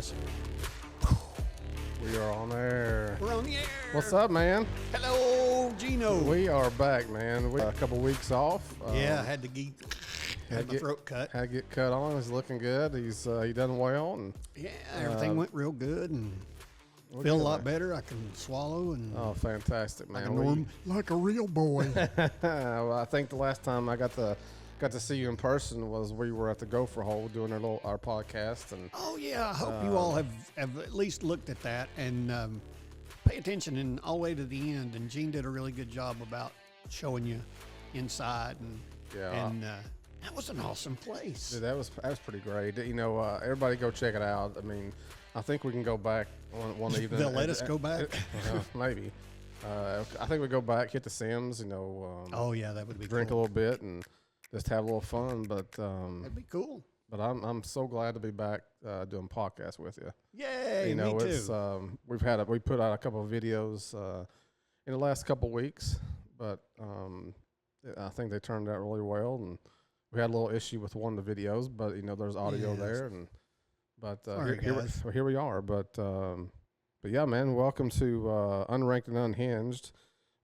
this. We are on air. We're on the air. What's up, man? Hello, Gino. We are back, man. We a couple weeks off. Yeah, I had to had my throat cut. Had to get cut on. He's looking good. He's he done well, and Yeah, everything went real good and feel a lot better. I can swallow and oh, fantastic, like a, man. like a real boy. Well, I think the last time I got to see you in person was we were at the Gopher Hole doing our podcast, and Oh yeah, I hope you all have at least looked at that and pay attention and all the way to the end. And Gene did a really good job about showing you inside and Yeah. that was an awesome place. dude, that was pretty great. You know, everybody go check it out. I mean, I think we can go back one evening. They'll let us go back? Maybe. I think we go back, hit the Sims. You know. Oh yeah, that would be Drink cool. a little bit and just have a little fun. But That'd be cool. but I'm so glad to be back doing podcasts with you. Yay, You know, me it's too. we put out a couple of videos in the last couple of weeks, but I think they turned out really well. And we had a little issue with one of the videos, but you know, there's audio Yes. there, and but Sorry, guys. here we are. But yeah, man, welcome to Unranked and Unhinged.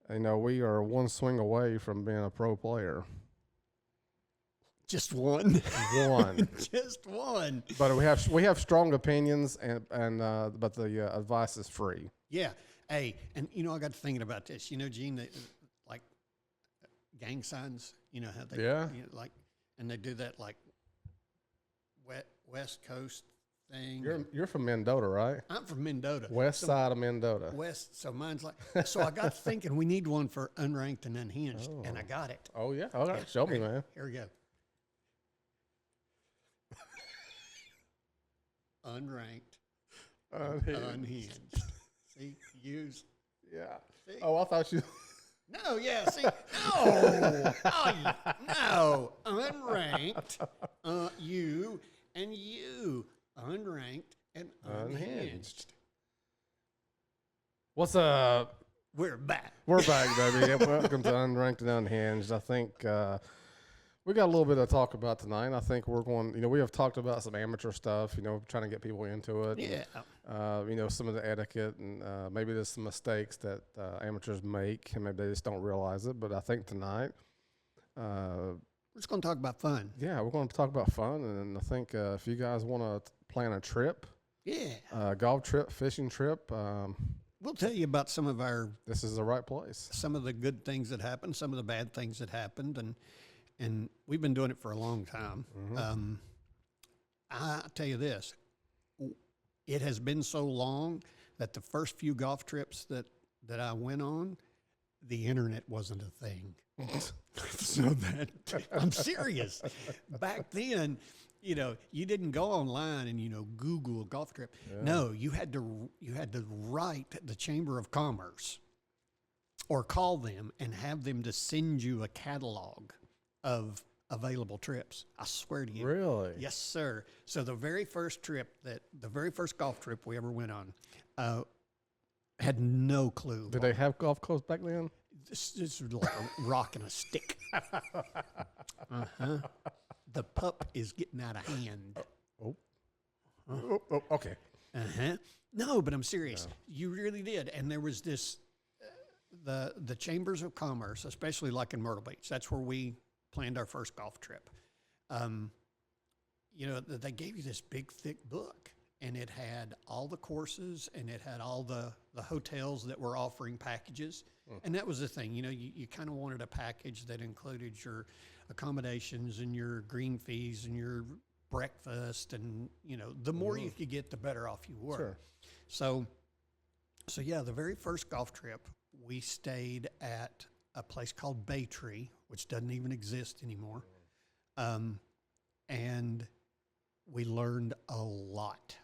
You know, we are one swing away from being a pro player. Just one. One. Just one. But we have strong opinions, and but the advice is free. Yeah. Hey, and you know, I got to thinking about this. You know, Gene, like gang signs. You know how they, Yeah. you know, like, and they do that like West Coast thing. You're from Mendota, right? I'm from Mendota. West side of Mendota. West. So mine's like. So I got thinking we need one for unranked and unhinged, and I got it. Oh yeah. All right. Show me, man. Here we go. Unranked, unhinged. See, use. Yeah. See? Oh, I thought you. No, yeah, see, no, oh, no, unranked, you and you, unranked and unhinged. What's up? We're back. We're back, baby. Yeah, welcome to Unranked and Unhinged. I think we got a little bit to talk about tonight. I think we're going. You know, we have talked about some amateur stuff. You know, trying to get people into it. Yeah. You know, some of the etiquette and maybe there's some mistakes that amateurs make, and maybe they just don't realize it. But I think tonight, We're just going to talk about fun. yeah, we're going to talk about fun. And I think if you guys want to plan a trip, Yeah. golf trip, fishing trip, We'll tell you about some of this is the right place. some of the good things that happened, some of the bad things that happened, and we've been doing it for a long time. I tell you this, it has been so long that the first few golf trips that I went on, the internet wasn't a thing. So that I'm serious. Back then, you know, you didn't go online and, you know, Google a golf trip. No, you had to write the Chamber of Commerce or call them and have them to send you a catalog of available trips. I swear to you. Really? Yes, sir. So the very first golf trip we ever went on, had no clue. Did they have golf clubs back then? This was like a rock and a stick. The pup is getting out of hand. Oh, okay. No, but I'm serious. You really did. And there was this, the Chambers of Commerce, especially like in Myrtle Beach. That's where we planned our first golf trip. You know, they gave you this big, thick book, and it had all the courses, and it had all the hotels that were offering packages. And that was the thing, you know, you kind of wanted a package that included your accommodations and your green fees and your breakfast, and, you know, the more you could get, the better off you were. Sure. So yeah, the very first golf trip, we stayed at a place called Bay Tree, which doesn't even exist anymore. And we learned a lot.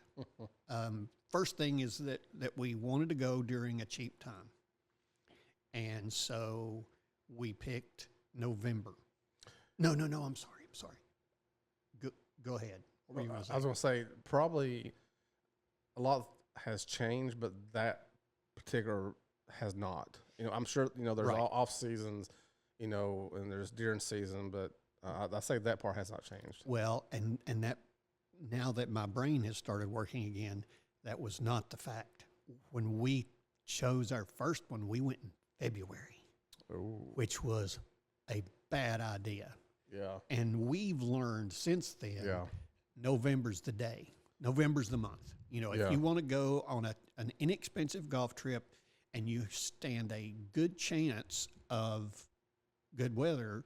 First thing is that we wanted to go during a cheap time. And so we picked November. No, I'm sorry. Go ahead. What were you gonna say? I was going to say probably a lot has changed, but that particular has not. You know, I'm sure, you know, there's Right. off seasons, you know, and there's during season, but I say that part has not changed. Well, and that now that my brain has started working again, that was not the fact. When we chose our first one, we went in February, Ooh. which was a bad idea. Yeah. And we've learned since then, Yeah. November's the day. November's the month. You know, if Yeah. you want to go on an inexpensive golf trip and you stand a good chance of good weather,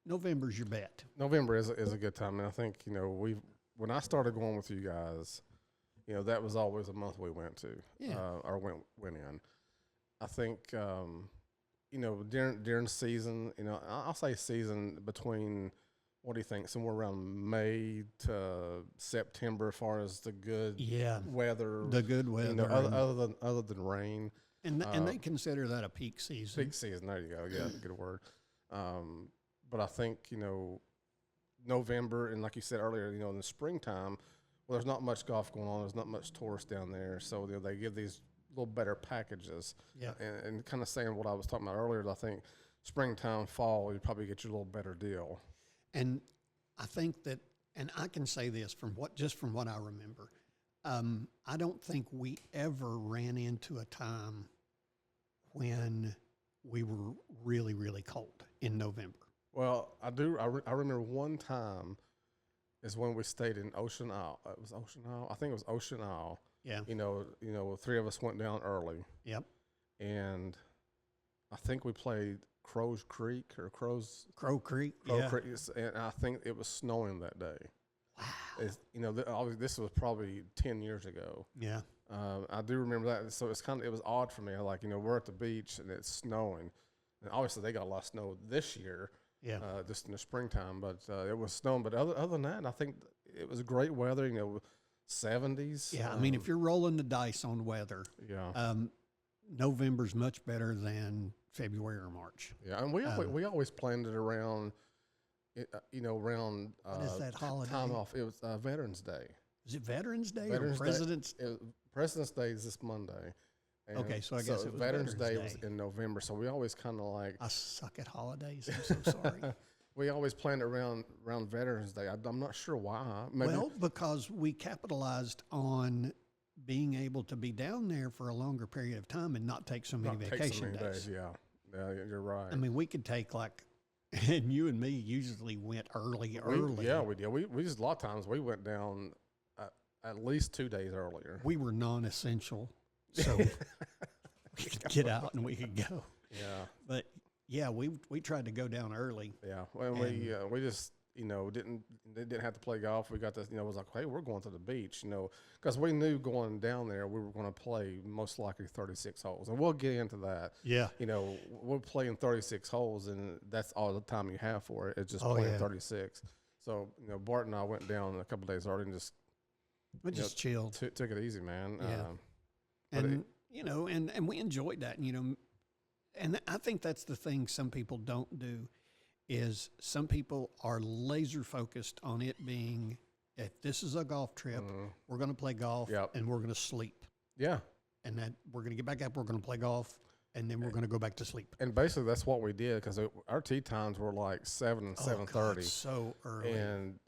November's your bet. November is a good time, and I think when I started going with you guys, that was always a month we went to, Yeah. or went in. I think during season, I'll say season between, what do you think, somewhere around May to September, as far as the good Yeah. weather, The good weather. other than rain. and they consider that a peak season. Peak season. There you go. Yeah, good word. But I think November, and like you said earlier, in the springtime, well, there's not much golf going on. There's not much tourists down there, so they give these little better packages. Yeah. And kind of saying what I was talking about earlier, I think springtime, fall, you probably get your little better deal. And I think that, and I can say this from what I remember, I don't think we ever ran into a time when we were really, really cold in November. Well, I do. I remember one time is when we stayed in Ocean Isle. It was Ocean Isle. I think it was Ocean Isle. Yeah. Three of us went down early. Yep. And I think we played Crow Creek. Crow Creek. Crow Yeah. Creek, and I think it was snowing that day. Wow. Obviously this was probably 10 years ago. Yeah. I do remember that. So it was odd for me. We're at the beach and it's snowing, and obviously they got a lot of snow this year. Yeah. Just in the springtime, but it was snowing. But other than that, I think it was great weather. 70s. Yeah. I mean, if you're rolling the dice on weather, yeah, November's much better than February or March. yeah, and we always planned it around, around What is that holiday? time off. It was Veterans Day. Is it Veterans Day Veterans or Day. President's? President's Day is this Monday. And Okay, so I guess it was Veterans Day Veterans was Day. in November, so we always kind of I suck at holidays. I'm so sorry. we always planned around Veterans Day. I'm not sure why. Maybe, Well, because we capitalized on being able to be down there for a longer period of time and not take so many not take so vacation many days. Yeah, you're right. I mean, we could take and you and me usually went early. Yeah, we did. We just, a lot of times we went down at least 2 days earlier. We were non-essential, so we could get out and we could go. Yeah. But yeah, we tried to go down early. Yeah. Well, we just didn't have to play golf. We got this. It was like, hey, we're going to the beach. Because we knew going down there we were going to play most likely 36 holes, and we'll get into that. Yeah. We're playing 36 holes, and that's all the time you have for it. It's just Oh, playing yeah. 36. So Bart and I went down a couple days early and just We just chilled. took it easy, man. Yeah. But And we enjoyed that, and I think that's the thing some people don't do is some people are laser focused on it being, if this is a golf trip, we're going to play golf Yep. and we're going to sleep. Yeah. And that we're going to get back up, we're going to play golf, and then we're going to go back to sleep. And basically that's what we did, because our tee times were like 7 and Oh, God, 7:30. so early. And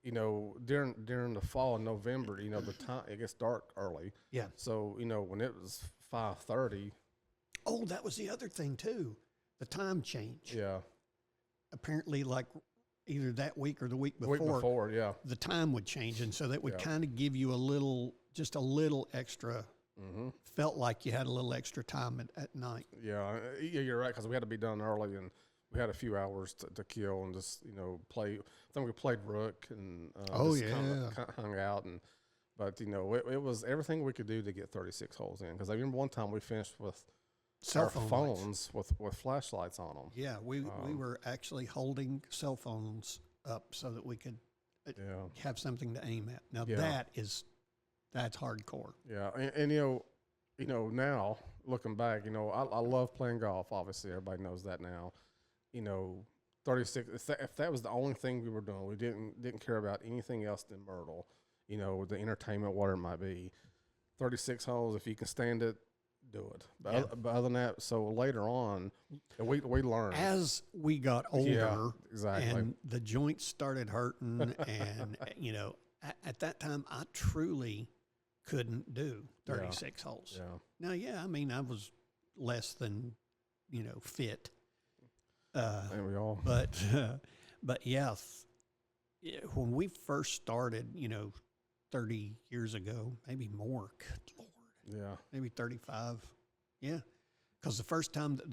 during the fall in November, the time it gets dark early. Yeah. So when it was 5:30, Oh, that was the other thing too. The time change. yeah, Apparently, like either that week or the week week before, yeah, the time would change, and so that would Yeah. kind of give you just a little extra. Felt like you had a little extra time at night. yeah, you're right, because we had to be done early, and we had a few hours to kill, and just play. I think we played rook and Oh, just yeah. kinda hung out, but it was everything we could do to get 36 holes in, because I remember one time we finished with Cell our phone lights. phones with flashlights on them. Yeah, we were actually holding cell phones up so that we could Yeah. have something to aim at. Now Yeah. that's hardcore. Yeah, and now looking back, I love playing golf. Obviously, everybody knows that now. 36. If that was the only thing we were doing, we didn't care about anything else than Myrtle. The entertainment, whatever it might be. 36 holes. If you can stand it, do it. But other than that, so later on, we learned. As we got older, Yeah, exactly. and the joints started hurting, and at that time, I truly couldn't do 36 holes. Yeah. Now, yeah, I mean, I was less than, fit. And we all. But yeah, when we first started, 30 years ago, maybe more, good Lord, Yeah. maybe 35. Yeah. Because the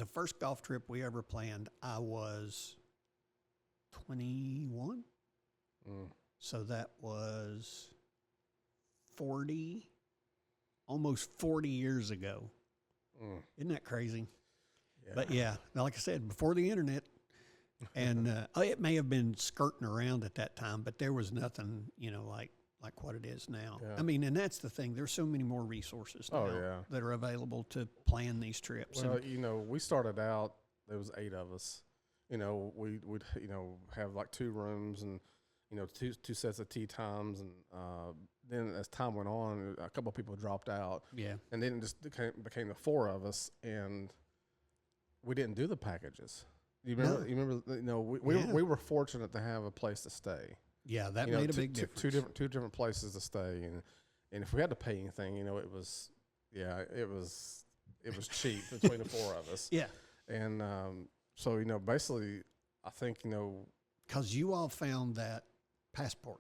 first golf trip we ever planned, I was 21. Mm. So that was almost 40 years ago. Mm. Isn't that crazy? Yeah. But yeah, now, like I said, before the internet, and it may have been skirting around at that time, but there was nothing, like what it is now. Yeah. I mean, and that's the thing. There's so many more resources now that are available to plan these trips. Well, And, we started out, there was 8 of us. We'd have like 2 rooms and, two sets of tee times. And then as time went on, a couple of people dropped out. yeah. And then it just became the 4 of us, and we didn't do the packages. You remember? No. You remember? We were fortunate to have a place to stay. Yeah, that made a big difference. Two different places to stay, and if we had to pay anything, it was cheap between the 4 of us. Yeah. And so basically, I think Because you all found that passport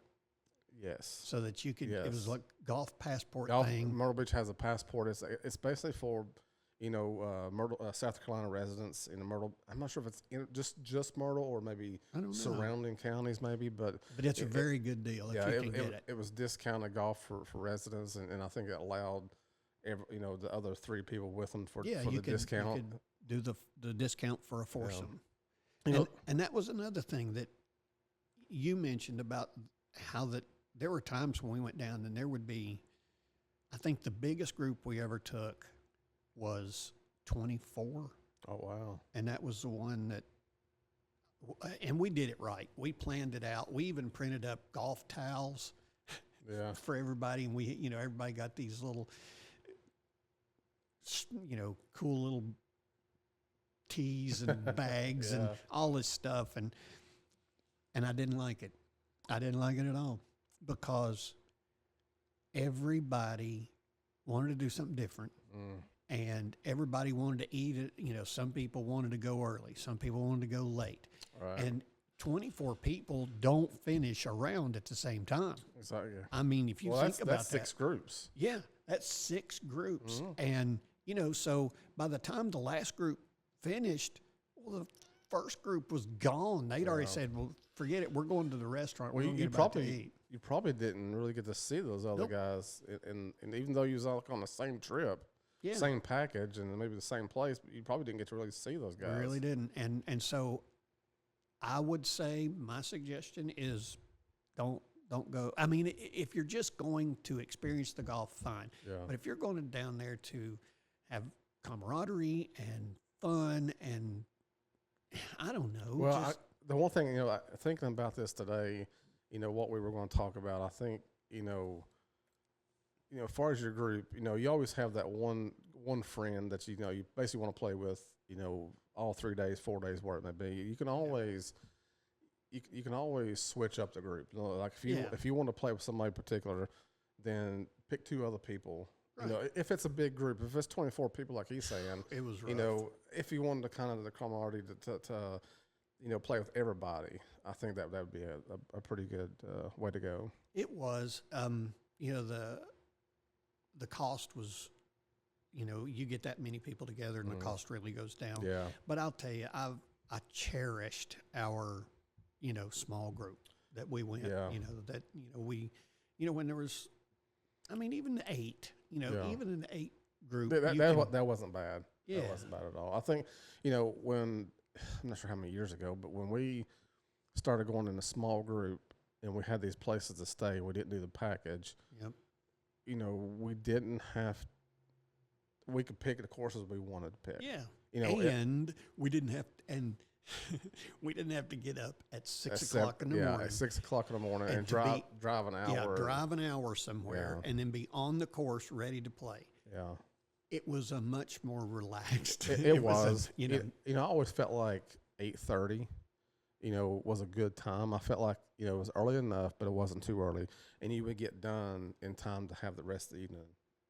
yes, so that you could, Yes. it was like golf passport Golf, thing. Myrtle Beach has a passport. It's basically for South Carolina residents in Myrtle. I'm not sure if it's just Myrtle or maybe I don't know. surrounding counties, maybe, but But it's a it- very good deal if you can get it. it was discounted golf for residents, and I think it allowed the other 3 people with them for Yeah, the you could discount. do the discount for a foursome. You know- And that was another thing that you mentioned about how that there were times when we went down and there would be, I think the biggest group we ever took was 24. Oh wow! And that was the one that, and we did it right. We planned it out. We even printed up golf towels Yeah, for everybody. And we, everybody got these little, cool little tees and bags and Yeah. all this stuff. And I didn't like it. I didn't like it at all because everybody wanted to do something different. mm, And everybody wanted to eat it. Some people wanted to go early. Some people wanted to go late. right. And 24 people don't finish around at the same time. Exactly. I mean, if you Well, think that's about that. 6 groups. Yeah, that's 6 groups. Mhm. And, so by the time the last group finished, well, the first group was gone. They'd already Yeah. said, well, forget it. We're going to the restaurant. Well, We're going to you get about to probably eat. you probably didn't really get to see those other Nope. guys, and even though you was all on the same trip, Yeah. same package, and maybe the same place, but you probably didn't get to really see those We guys. really didn't. And so I would say my suggestion is don't go. I mean, if you're just going to experience the golf, fine. Yeah. But if you're going down there to have camaraderie and fun and I don't know. Well, the one thing, thinking about this today, what we were going to talk about, I think, as far as your group, you always have that one friend that you basically want to play with, all 3 days, 4 days, where it may be. You can always you can always switch up the group. Like if you want to play with somebody particular, then pick 2 other people. Right. If it's a big group, if it's 24 people, like he's saying, it was rough. if you wanted to kind of the camaraderie to play with everybody, I think that would be a pretty good way to go. It was, the cost was, you get that many people together and the cost really goes down. Yeah. But I'll tell you, I cherished our, small group that we went, Yeah. when there was, I mean, even the 8, even an 8 group. That wasn't bad. Yeah. That wasn't bad at all. I think, when, I'm not sure how many years ago, but when we started going in a small group and we had these places to stay, we didn't do the package. Yep. We could pick the courses we wanted to pick. Yeah. And we didn't have we didn't have to get up at 6 o'clock in the morning. at 6 o'clock in the morning And and to drive an hour. Yeah, drive an hour somewhere Yeah. and then be on the course ready to play. Yeah. It was a much more relaxed. It was. I I always felt like 8:30 was a good time. I felt like, it was early enough, but it wasn't too early. And you would get done in time to have the rest of the evening,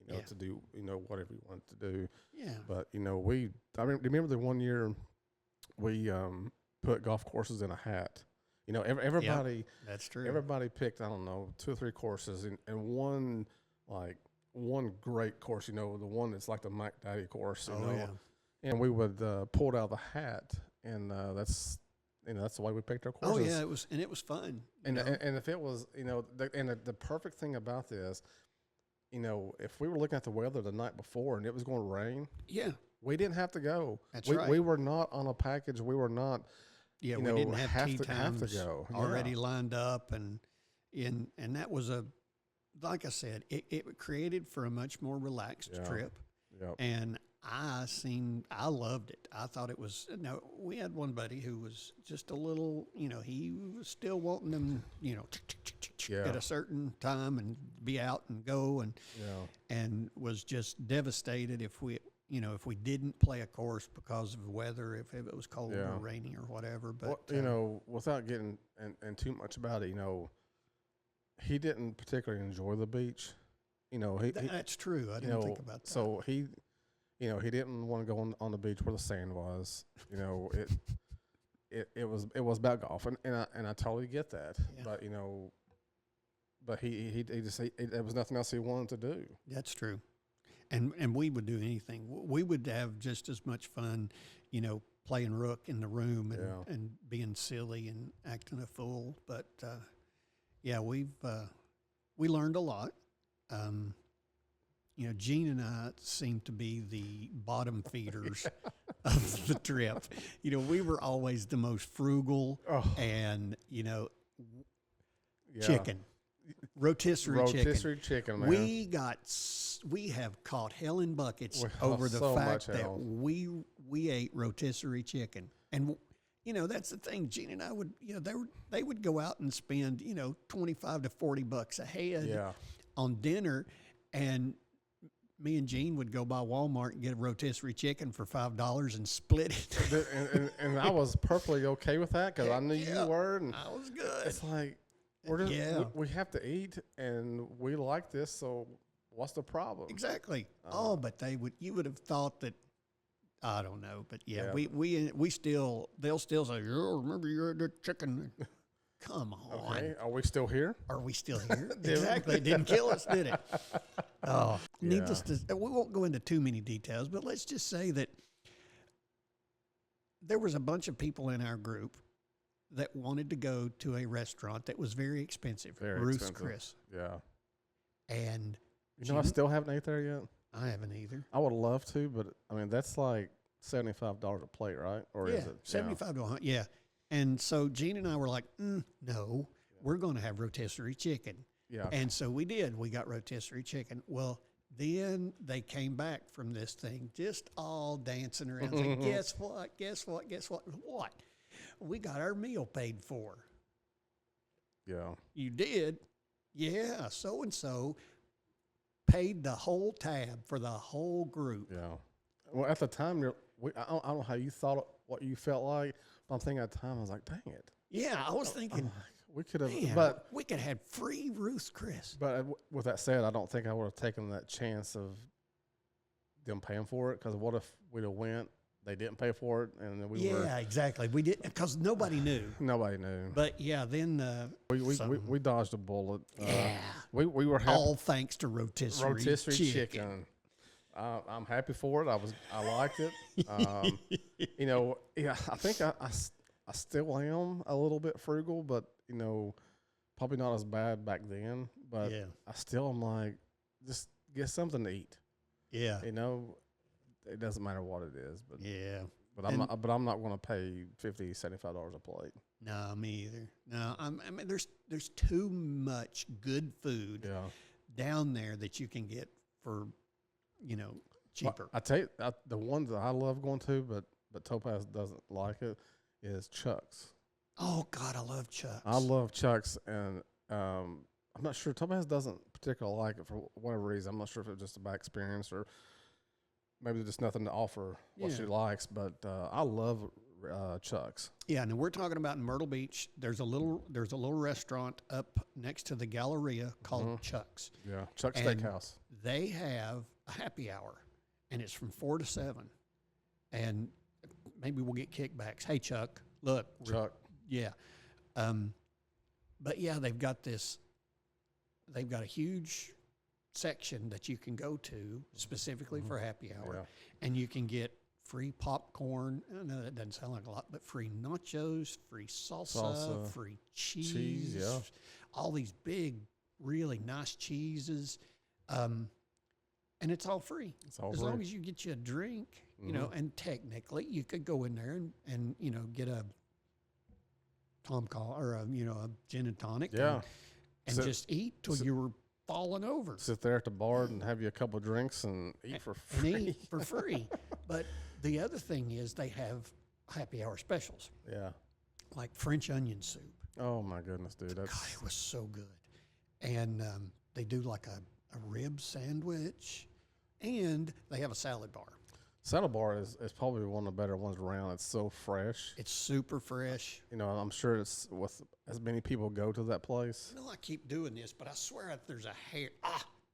Yeah. to do, whatever you wanted to do. Yeah. But, remember the one year we put golf courses in a hat. Everybody That's true. everybody picked, I don't know, 2 or 3 courses and one great course, the one that's like the Mike Daddy course, yeah. and we would pull it out of the hat, and that's the way we picked our Oh courses. yeah, it was fun. And if it was, the perfect thing about this, if we were looking at the weather the night before and it was going to rain, yeah, we didn't have to go. That's we, right. We were not on a package. We were not. yeah. you We know, didn't have tee have to times go. already Yeah. lined up, and that was like I said, it created for a much more relaxed Yeah. trip, Yep. and I loved it. I thought it was. No, we had one buddy who was just a little, he was still wanting them, Yeah. at a certain time and be out and go, and Yeah. was just devastated if we didn't play a course because of the weather, if it was cold Yeah. or rainy or whatever. But Without getting and too much about it, he didn't particularly enjoy the beach. that's true. I didn't think about that. So he didn't want to go on the beach where the sand was. It was about golf, and I totally get that. Yeah. But he there was nothing else he wanted to do. That's true. And we would do anything. We would have just as much fun, playing rook in the room and, Yeah. and being silly and acting a fool. But we learned a lot. Gene and I seem to be the bottom feeders of the trip. We were always the most frugal Oh, and, yeah. chicken, rotisserie chicken. Rotisserie chicken, man. We have caught hell in buckets We- over the so fact much that hell. we ate rotisserie chicken, and that's the thing. Gene and I would, they would go out and spend $25 to $40 a head Yeah. on dinner, and me and Gene would go by Walmart and get a rotisserie chicken for $5 and split it. and I was perfectly okay with that because I knew Yeah. you were, and I was good. it's like we're just, Yeah. we have to eat, and we like this, so what's the problem? Exactly. Uh, But you would have thought that, I don't know, but yeah, Yeah. they'll still say, "Oh, remember you had that chicken." Come on. Okay, are we still here? Are we still here? Did we? Exactly. It didn't kill us, did it? Oh, needless Yeah. to, we won't go into too many details, but let's just say that there was a bunch of people in our group that wanted to go to a restaurant that was very expensive, Very Ruth's expensive. Chris. Yeah. And I still haven't ate there yet. I haven't either. I would love to, but I mean that's like $75 a plate, right? Or yeah, is it 75 to 100. Yeah. And so Gene and I were like, no, we're going to have rotisserie chicken. Yeah. And so we did. We got rotisserie chicken. Well, then they came back from this thing just all dancing around. Saying, guess what? Guess what? Guess what? What? We got our meal paid for. Yeah. You did? Yeah. So and so paid the whole tab for the whole group. Yeah. Well, at the time, I don't know how you thought what you felt like, but I'm thinking at the time I was like, dang it. Yeah. I was thinking, We could have, man, but we could have had free Ruth's Chris. with that said, I don't think I would have taken that chance of them paying for it. Because what if we'd have went, they didn't pay for it, and then Yeah, exactly. We didn't because nobody knew. nobody knew. But yeah, then We dodged a bullet. yeah, We were happy. all thanks to rotisserie chicken. I'm happy for it. I liked it. I think I still am a little bit frugal, but probably not as bad back then. But Yeah. I still am like, just get something to eat. Yeah, It doesn't matter what it is, but yeah. but I'm not going to pay $50-$75 a plate. No, me either. No, I mean, there's too much good food Yeah. down there that you can get for, cheaper. I tell you, the one that I love going to, but Topaz doesn't like it, is Chuck's. Oh God, I love Chuck's. I love Chuck's, and I'm not sure Topaz doesn't particularly like it for whatever reason. I'm not sure if it's just a bad experience or maybe there's just nothing to offer what Yeah. she likes. But I love Chuck's. Yeah, and we're talking about in Myrtle Beach. There's a little restaurant up next to the Galleria called Chuck's. Yeah, Chuck's And Steakhouse. They have a happy hour, and it's from 4 to 7. And maybe we'll get kickbacks. Hey, Chuck, look, Chuck. yeah. But yeah, they've got a huge section that you can go to specifically for happy hour, Yeah. and you can get free popcorn. I know that doesn't sound like a lot, but free nachos, free salsa. Free cheese, yeah. All these big, really nice cheeses. And it's all free. It's all as free. long as you get you a drink, you know, and technically you could go in there and you know, get a Tom Call or a gin and tonic Yeah. and So- just eat till you were falling over. Sit there at the bar and have you a couple of drinks and eat for And free. eat for free. But the other thing is they have happy hour specials Yeah. like French onion soup. Oh my goodness, dude. God, That's it was so good. And they do like a rib sandwich, and they have a salad bar. Salad Bar is probably one of the better ones around. It's so fresh. It's super fresh. You know, I'm sure it's with as many people go to that place. I know I keep doing this, but I swear that there's a hair.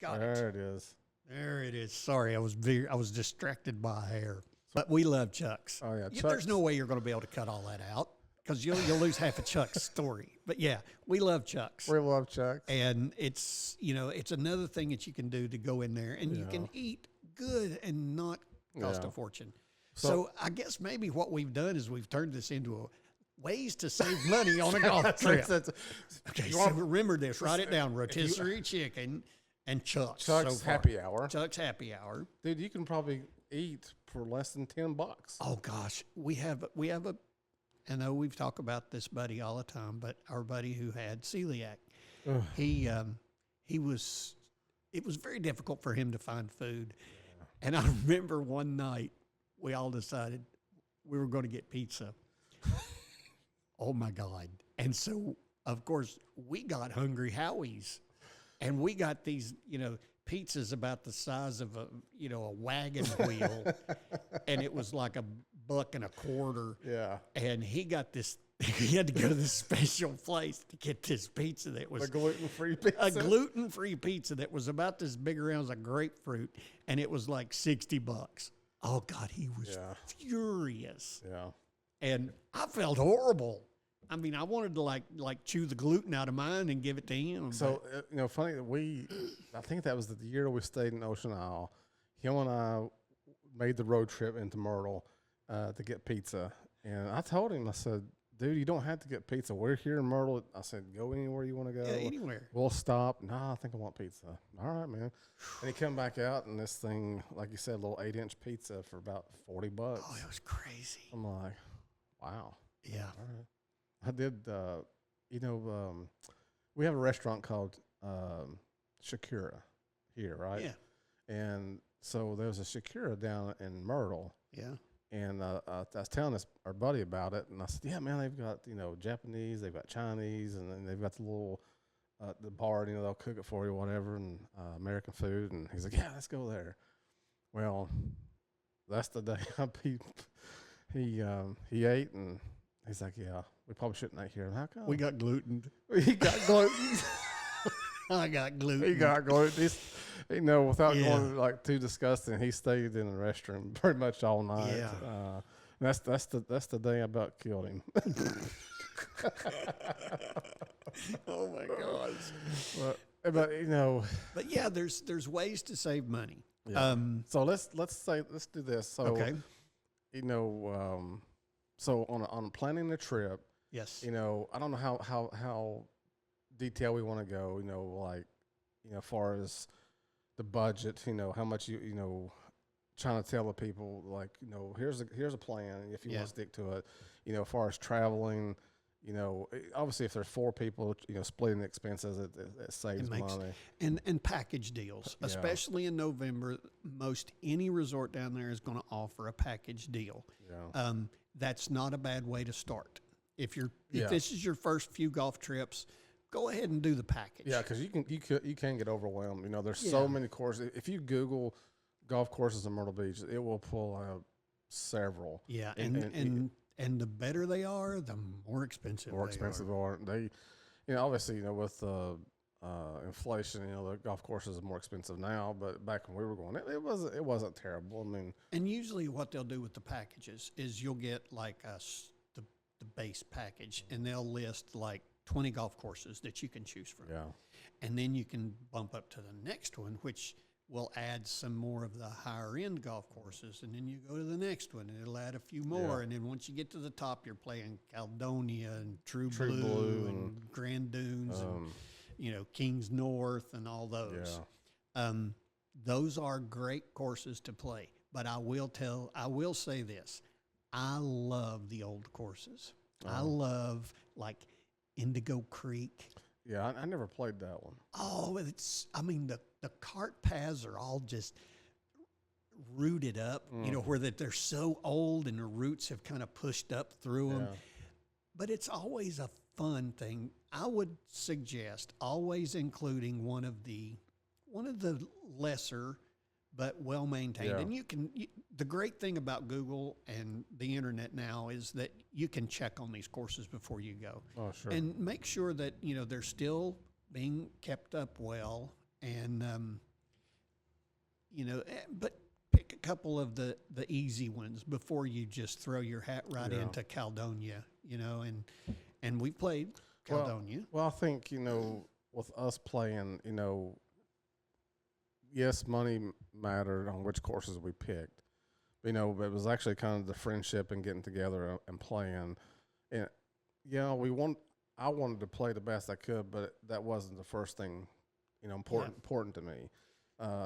Got it. There it is. There it is. Sorry, I was distracted by a hair. But we love Chuck's. Oh yeah, There's Chuck's. no way you're going to be able to cut all that out because you'll lose half of Chuck's story. But yeah, we love Chuck's. We love Chuck's. And it's it's another thing that you can do to go in there and you can eat good and not cost a fortune. So I guess maybe what we've done is we've turned this into ways to save money on a golf trip. Okay, so remember this. Write it down. Rotisserie chicken and Chuck's. Chuck's so far. Happy Hour. Chuck's Happy Hour. Dude, you can probably eat for less than $10. Oh gosh, we have a. I know we've talked about this buddy all the time, but our buddy who had celiac, he was. It was very difficult for him to find food, and I remember one night we all decided we were going to get pizza. Oh my God! And so of course we got Hungry Howie's, and we got these pizzas about the size of a wagon wheel, and it was like $1.25. Yeah. And he got this. He had to go to this special place to get this pizza that was The gluten-free pizza. a gluten-free pizza that was about this big around as a grapefruit, and it was like $60. Oh God, he was furious, Yeah. and I felt horrible. I mean, I wanted to like chew the gluten out of mine and give it to him. So, funny that I think that was the year we stayed in Ocean Isle. Him and I made the road trip into Myrtle to get pizza. And I told him, I said, dude, you don't have to get pizza. We're here in Myrtle. I said, go anywhere you want to go. Yeah, anywhere. We'll stop. Nah, I think I want pizza. All right, man. And he come back out, and this thing, like you said, a little 8-inch pizza for about $40. Oh, it was crazy. I'm like, wow. Yeah. All right. I did, we have a restaurant called Shakira here, right? Yeah. And so there was a Shakira down in Myrtle. Yeah. And I was telling our buddy about it, and I said, "Yeah, man, they've got Japanese, they've got Chinese, and then they've got the little the bar. They'll cook it for you, whatever, and American food." And he's like, "Yeah, let's go there." Well, that's the day he ate, and he's like, "Yeah, we probably shouldn't eat here." How come? We got gluten. He got gluten. I got gluten. He got gluten. Without Yeah. going too disgusting, he stayed in the restroom pretty much all night. Yeah. That's the day I about killed him. Oh my gosh. But But yeah, there's ways to save money. yeah. So let's do this. So Okay. So on planning the trip, Yes. I don't know how detailed we want to go. As far as the budget, how much trying to tell the people here's a plan if you want Yeah. to stick to it. As far as traveling, obviously if there's 4 people, splitting the expenses, it saves makes- money. And package deals, Yeah. especially in November. Most any resort down there is going to offer a package deal. Yeah. That's not a bad way to start. If Yeah. this is your first few golf trips, go ahead and do the package. Yeah, because you can get overwhelmed. There's Yeah. so many courses. If you Google golf courses in Myrtle Beach, it will pull out several. Yeah, And- and And the better they are, the more expensive More they expensive are. are they? You know, obviously, you know, with inflation, you know, the golf courses are more expensive now. But back when we were going, it wasn't terrible. I mean, And usually what they'll do with the packages is you'll get like the base package, and they'll list like 20 golf courses that you can choose from. yeah, And then you can bump up to the next one, which will add some more of the higher end golf courses. And then you go to the next one, and it'll add a few more. Yeah. And then once you get to the top, you're playing Caledonia and True, True Blue, Blue and Grand Dunes and, um, you know, Kings North and all those. yeah, Those are great courses to play. But I will say this. I love the old courses. I love like Indigo Creek. yeah. I never played that one. Oh, I mean, the cart paths are all just rooted up, you know, where that they're so old and the roots have kind of pushed up through them. Yeah. But it's always a fun thing. I would suggest always including one of the lesser but well maintained. Yeah. And the great thing about Google and the internet now is that you can check on these courses before you go. Oh, sure. And make sure that, you know, they're still being kept up well. And, you know, but pick a couple of the easy ones before you just throw your hat right Yeah. into Caledonia, you know, and we played Caledonia. Well, I think, you know, with us playing, you know, yes, money mattered on which courses we picked. But, you know, but it was actually kind of the friendship and getting together and playing. And, you know, I wanted to play the best I could, but that wasn't the first thing, you know, important to me.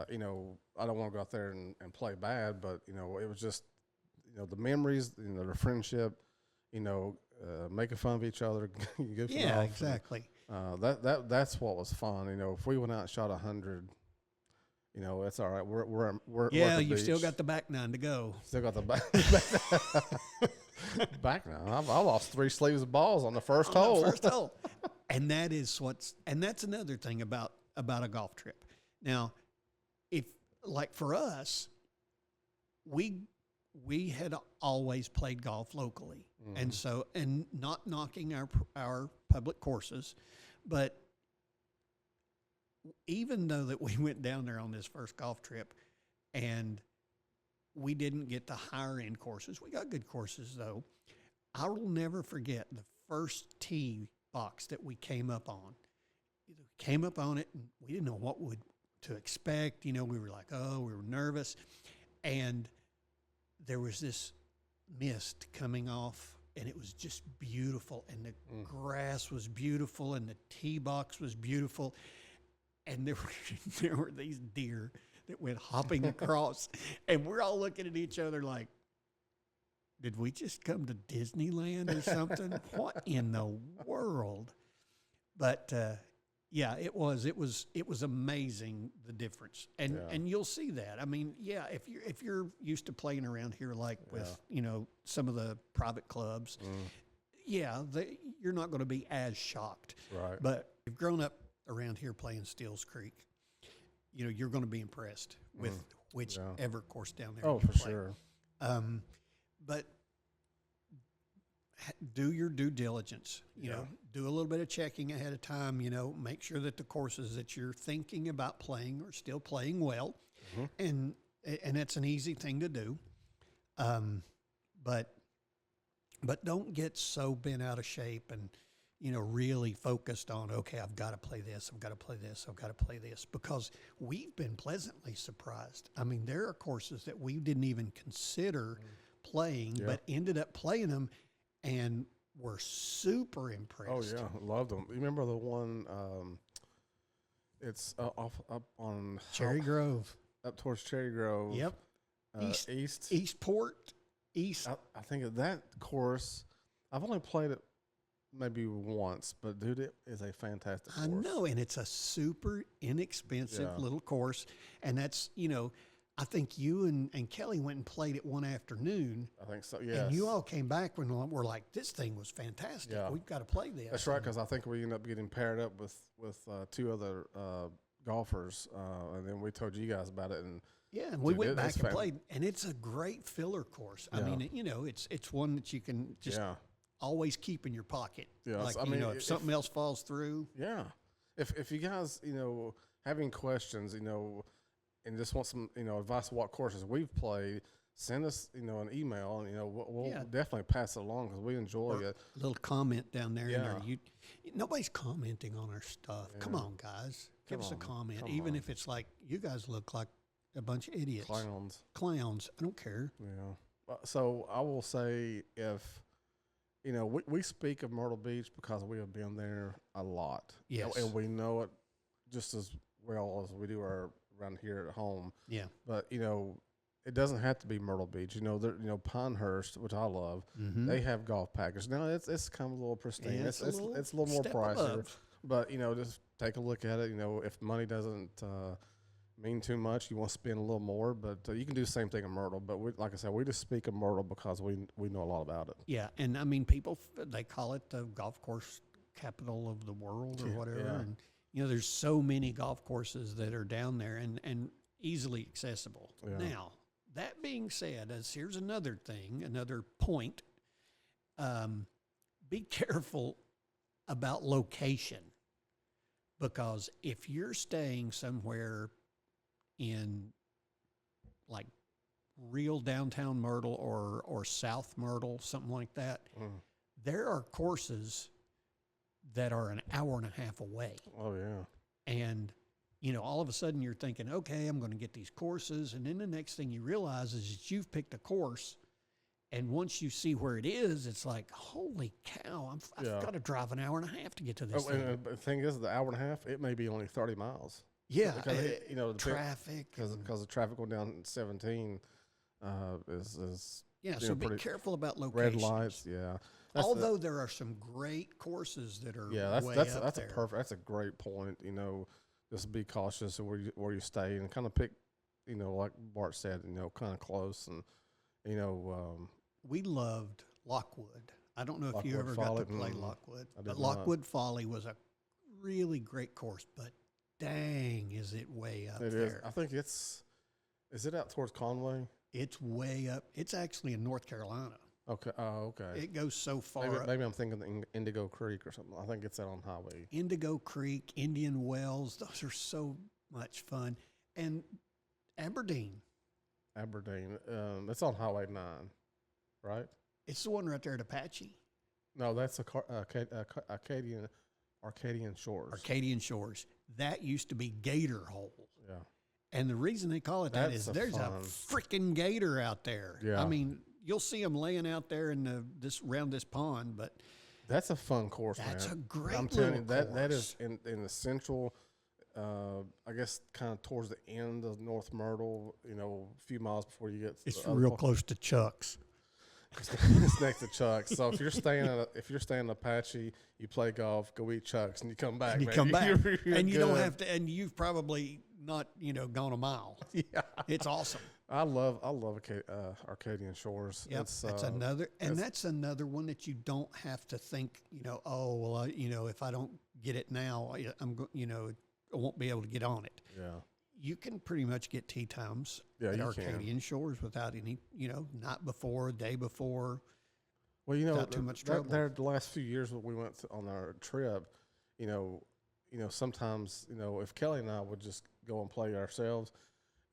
You know, I don't want to go out there and play bad, but, you know, it was just, you know, the memories, you know, the friendship, you know, making fun of each other, goofing Yeah, off. exactly. That's what was fun. You know, if we went out and shot 100, you know, it's all right. We're at Yeah, the you still beach. got the back nine to go. Still got the back back now. I lost 3 sleeves of balls on the first On the hole. first hole. And that's another thing about a golf trip. Now, if like for us, we had always played golf locally, and so and not knocking our public courses, but even though that we went down there on this first golf trip, and we didn't get the higher end courses, we got good courses though. I will never forget the first tee box that we came up on. We came up on it, and we didn't know to expect. You know, we were like, oh, we were nervous, and there was this mist coming off, and it was just beautiful, and the grass was beautiful, and the tee box was beautiful, and there were these deer that went hopping across, and we're all looking at each other like, did we just come to Disneyland or something? What in the world? But yeah, it was amazing, the difference, and you'll see that. I mean, yeah, if you're used to playing around here like with you know some of the private clubs, yeah, you're not going to be as shocked. Right. But if you've grown up around here playing Steels Creek, you know you're going to be impressed with whichever course down there. Oh, you for play. sure. But do your due diligence, you know, do a little bit of checking ahead of time, you know, make sure that the courses that you're thinking about playing are still playing well. And that's an easy thing to do. But don't get so bent out of shape and, you know, really focused on, okay, I've got to play this, I've got to play this, I've got to play this, because we've been pleasantly surprised. I mean, there are courses that we didn't even consider playing, but ended up playing them and were super impressed. Oh yeah, loved them. You remember the one? It's up on Cherry Grove. up towards Cherry Grove. Yep. East. Eastport. East. I think of that course. I've only played it maybe once, but dude, it is a fantastic course. I know, and it's a super inexpensive little course, and that's, you know, I think you and Kelly went and played it one afternoon. I think so. Yeah. And you all came back when we're like, this thing was fantastic. Yeah. We've got to play this. That's right, because I think we ended up getting paired up with 2 other golfers, and then we told you guys about it, and Yeah, and we Dude, went it's back and fun. played, and it's a great filler course. I Yeah. mean, it's one that you can just Yeah. always keep in your pocket. Yes, Like, I mean, if something else falls through, Yeah. If you guys, having questions, and just want some, advice of what courses we've played, send us, an email, and we'll Yeah. definitely pass it along because we enjoy or it. a little comment down there. In Yeah. there. Nobody's commenting on our stuff. Come Yeah. on, guys, give Come us a on, comment, come even on. if it's like you guys look like a bunch of idiots, Clowns. I don't care. Yeah. So I will say if, we speak of Myrtle Beach because we have been there a lot. Yes. And we know it just as well as we do around here at home. Yeah. But, it doesn't have to be Myrtle Beach. Pinehurst, which I love, Mm-hmm. they have golf packages. Now it's kind of a little pristine. Yeah, it's a little more step pricey. above. But just take a look at it. If money doesn't mean too much, you want to spend a little more. But you can do the same thing in Myrtle. But like I said, we just speak of Myrtle because we know a lot about it. Yeah, and I mean, people they call it the golf course capital of the world or Yeah, whatever. yeah. And there's so many golf courses that are down there and easily accessible. Yeah. Now, that being said, here's another thing, another point. Be careful about location, because if you're staying somewhere in like real downtown Myrtle or South Myrtle, something like that, there are courses that are an hour and a half away. Oh yeah. And, all of a sudden you're thinking, okay, I'm going to get these courses. And then the next thing you realize is that you've picked a course. And once you see where it is, it's like, holy cow, I've Yeah. got to drive an hour and a half to get to this Oh, thing. and the thing is, the hour and a half, it may be only 30 miles. Yeah, Because the traffic. because the traffic going down 17 is Yeah, you so know, be pretty- careful about red locations. lights. Yeah. That's the- Although there are some great courses that are yeah, way that's up that's there. that's a great point. Just be cautious of where you stay and kind of pick, like Bart said, kind of close and, We loved Lockwood. I don't know if you Lockwood ever got Folly? to play Mm, Lockwood, I did but not. Lockwood Folly was a really great course. But dang, is it way up it is. there? I think is it out towards Conway? It's way up. It's actually in North Carolina. Okay. Oh, okay. It goes so far Maybe, up. maybe I'm thinking the Indigo Creek or something. I think it's out on Highway. Indigo Creek, Indian Wells. Those are so much fun. And Aberdeen. Aberdeen. It's on Highway 9, right? It's the one right there at Apache. No, that's Arcadian Shores. Arcadian Shores. That used to be Gator Hole. Yeah. And the reason they call it that That's is a there's fun- a freaking gator out there. Yeah. I mean, you'll see them laying out there in around this pond, but That's a fun course, that's man. a great I'm telling you, little that course. is in the central, I guess, kind of towards the end of North Myrtle. A few miles before you get. To It's the other real part. close to Chuck's. It's next to Chuck's. So if you're staying in Apache, you play golf, go eat Chuck's, and you come back. And you man. come back, You're and you don't good. have to, and you've probably not, gone a mile. Yeah. It's awesome. I love Arcadian Shores. Yep, It's, that's another one that you don't have to think, oh well, if I don't get it now, I won't be able to get on it. Yeah. You can pretty much get tee times Yeah, at you Arcadian Shores without any, night before, day before. Well, without too much trouble. There, the last few years when we went on our trip, sometimes, if Kelly and I would just go and play ourselves,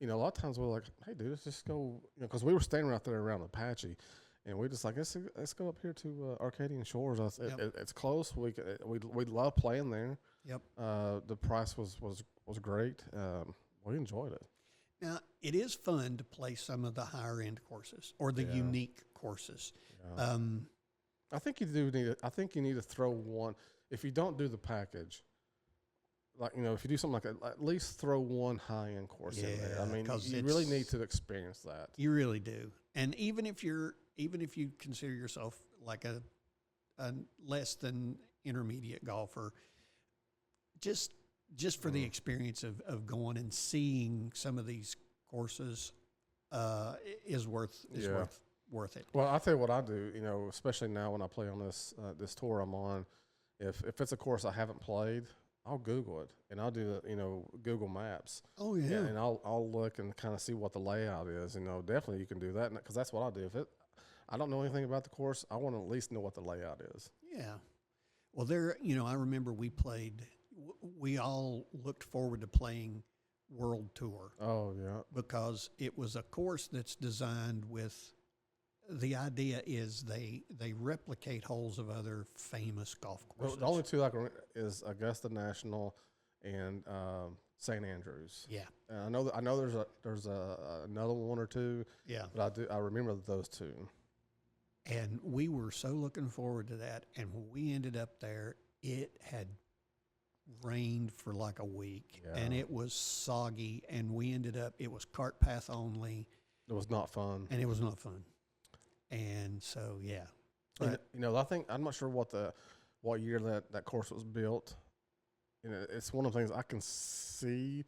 a lot of times we're like, hey, dude, let's just go, because we were staying right there around Apache, and we just like, let's go up here to Arcadian Shores. It's close. We love playing there. Yep. The price was great. We enjoyed it. Now, it is fun to play some of the higher end courses or the Yeah. unique courses. Yeah. I think you do need. I think you need to throw one. If you don't do the package, like if you do something like that, at least throw one high end course in there. I Yeah, mean, 'cause you really it's- need to experience that. You really do. And even if you consider yourself like a less than intermediate golfer, just for the experience of going and seeing some of these courses is worth Yeah. worth it. Well, I'll tell you what I do. Especially now when I play on this tour I'm on. If it's a course I haven't played, I'll Google it and I'll do the, Google Maps. Oh yeah. And I'll look and kind of see what the layout is. Definitely you can do that because that's what I do. I don't know anything about the course, I want to at least know what the layout is. Yeah. Well, I remember we all looked forward to playing World Tour Oh yeah. because it was a course that's designed with the idea is they replicate holes of other famous golf courses. The only two I can is Augusta National and St. Andrews. Yeah. And I know there's another one or two. Yeah. But I remember those two. And we were so looking forward to that. And when we ended up there, it had rained for like a week and Yeah. it was soggy. And it was cart path only. It was not fun. And it was not fun. And so, yeah. And, But I think I'm not sure what year that course was built. It's one of the things I can see,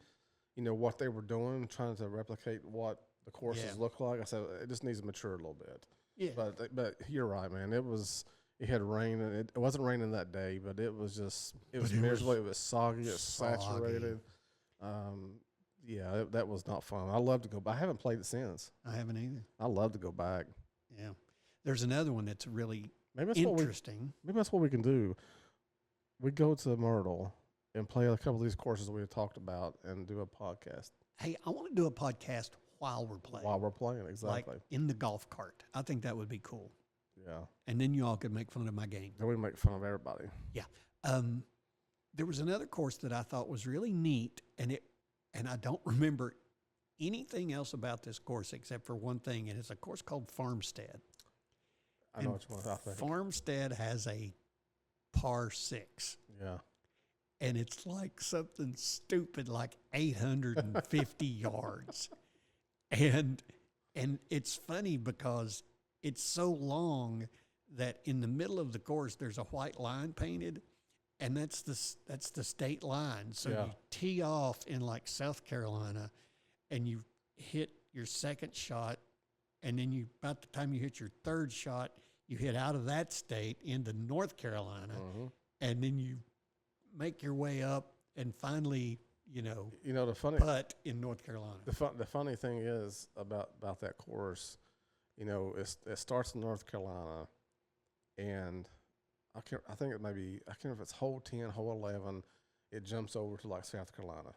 what they were doing, trying to replicate what the courses Yeah. look like. I said it just needs to mature a little bit. yeah. But you're right, man. It had rain, and it wasn't raining that day, but it was miserable. It was soggy. It was soggy. saturated. Yeah, that was not fun. I love to go, but I haven't played it since. I haven't either. I love to go back. Yeah. There's another one that's really Maybe that's interesting. maybe that's what we can do. We go to Myrtle and play a couple of these courses we had talked about and do a podcast Hey, I want to do a podcast while we're playing. while we're playing. Exactly. Like in the golf cart. I think that would be cool. Yeah. And then you all could make fun of my game. Then we make fun of everybody. There was another course that I thought was really neat, and I don't remember anything else about this course except for one thing, and it's a course called Farmstead. I know And which one I think. Farmstead has a par 6. Yeah. And it's like something stupid, like 850 yards. And it's funny because it's so long that in the middle of the course there's a white line painted, and that's the state line. So Yeah. you tee off in like South Carolina, and you hit your second shot, and then about the time you hit your third shot, you hit out of that state into North Carolina, and then you make your way up and finally, The funny putt in North Carolina. the funny thing is about that course, it starts in North Carolina, and I can't remember if it's hole 10, hole 11, it jumps over to like South Carolina.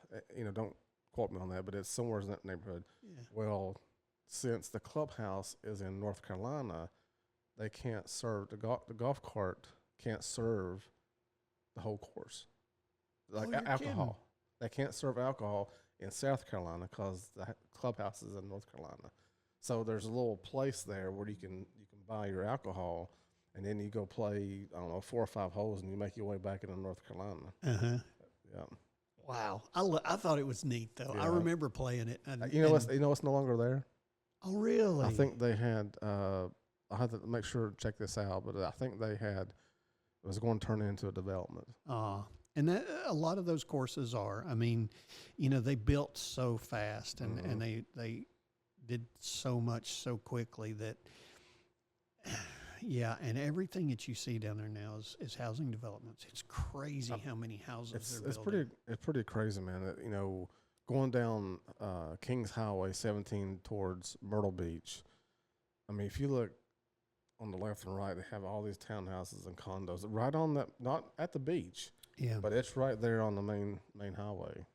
Don't quote me on that, but it's somewhere in that neighborhood. Yeah. Well, since the clubhouse is in North Carolina, they can't serve the golf cart can't serve the whole course, like you're alcohol. They can't serve alcohol in South Carolina because the clubhouse is in North Carolina. So there's a little place there where you can buy your alcohol, and then you go play 4 or 5 holes, and you make your way back into North Carolina. Uh-huh. Yeah. Wow. I thought it was neat, though. I Yeah. remember playing it. And, What's no longer there? oh, really? I think they had. I had to make sure to check this out, but I think it was going to turn into a development. And that, a lot of those courses are. I mean, they built so fast, and they did so much so quickly that, yeah, and everything that you see down there now is housing developments. It's crazy how many houses they're building. It's pretty crazy, man. That, going down Kings Highway 17 towards Myrtle Beach. I mean, if you look on the left and right, they have all these townhouses and condos right on that, not at the beach, Yeah. but it's right there on the main highway.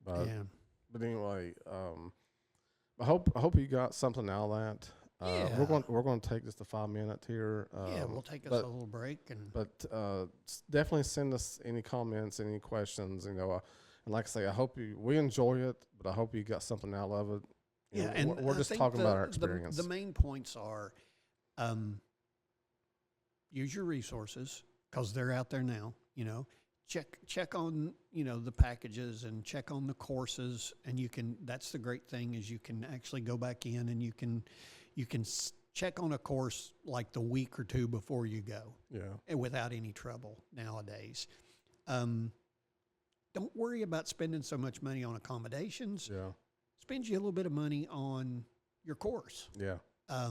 But Yeah. but anyway, I hope you got something out of that. Yeah. We're going to take just a 5-minute here. Yeah, we'll take us but- a little break. But definitely send us any comments, any questions. And like I say, I hope we enjoy it, but I hope you got something out of it. Yeah, and we're I just think talking about our experience. The main points are use your resources because they're out there now. Check on the packages and check on the courses, and you can. That's the great thing is you can actually go back in and you can check on a course like the week or two before you go. Yeah. And without any trouble nowadays. Don't worry about spending so much money on accommodations. Yeah. Spend you a little bit of money on your course. Yeah. I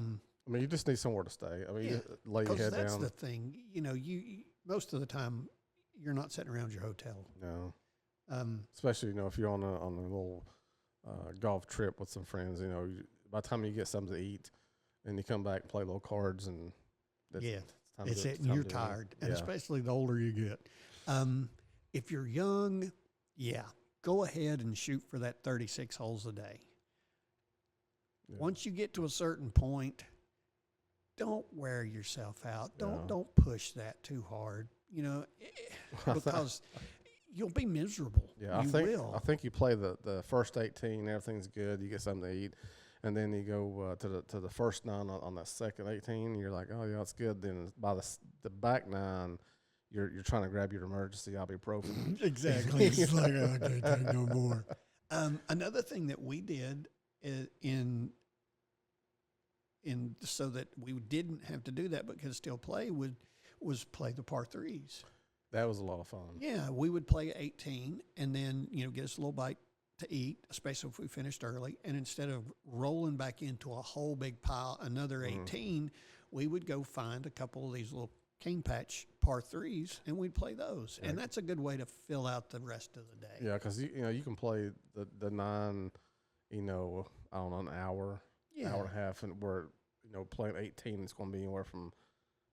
mean, you just need somewhere to stay. I mean, Yeah, lay your head that's down. the thing. You most of the time, you're not sitting around your hotel. No. Um, Especially, if you're on a little golf trip with some friends, by the time you get something to eat and you come back and play little cards and yeah, time it's to, it, and time you're to- tired, and yeah. especially the older you get. If you're young, yeah, go ahead and shoot for that 36 holes a day. Yeah. Once you get to a certain point, don't wear yourself out. No. Don't push that too hard. Because you'll be miserable. Yeah, you will. I think you play the first 18, everything's good, you get something to eat, and then you go to the first 9 on that second 18. You're like, oh yeah, it's good. Then by the back 9, you're trying to grab your emergency ibuprofen. Exactly. It's like, oh, I can't take no more. Another thing that we did in so that we didn't have to do that but could still play was play the par threes. That was a lot of fun. Yeah, we would play 18 and then, get us a little bite to eat, especially if we finished early. And instead of rolling back into a whole big pile, another 18, we would go find a couple of these little cane patch par threes and we'd play those. Yeah. And that's a good way to fill out the rest of the day. Yeah, because you can play the 9, I don't know, an hour, Yeah. hour and a half, and we're playing 18. It's going to be anywhere from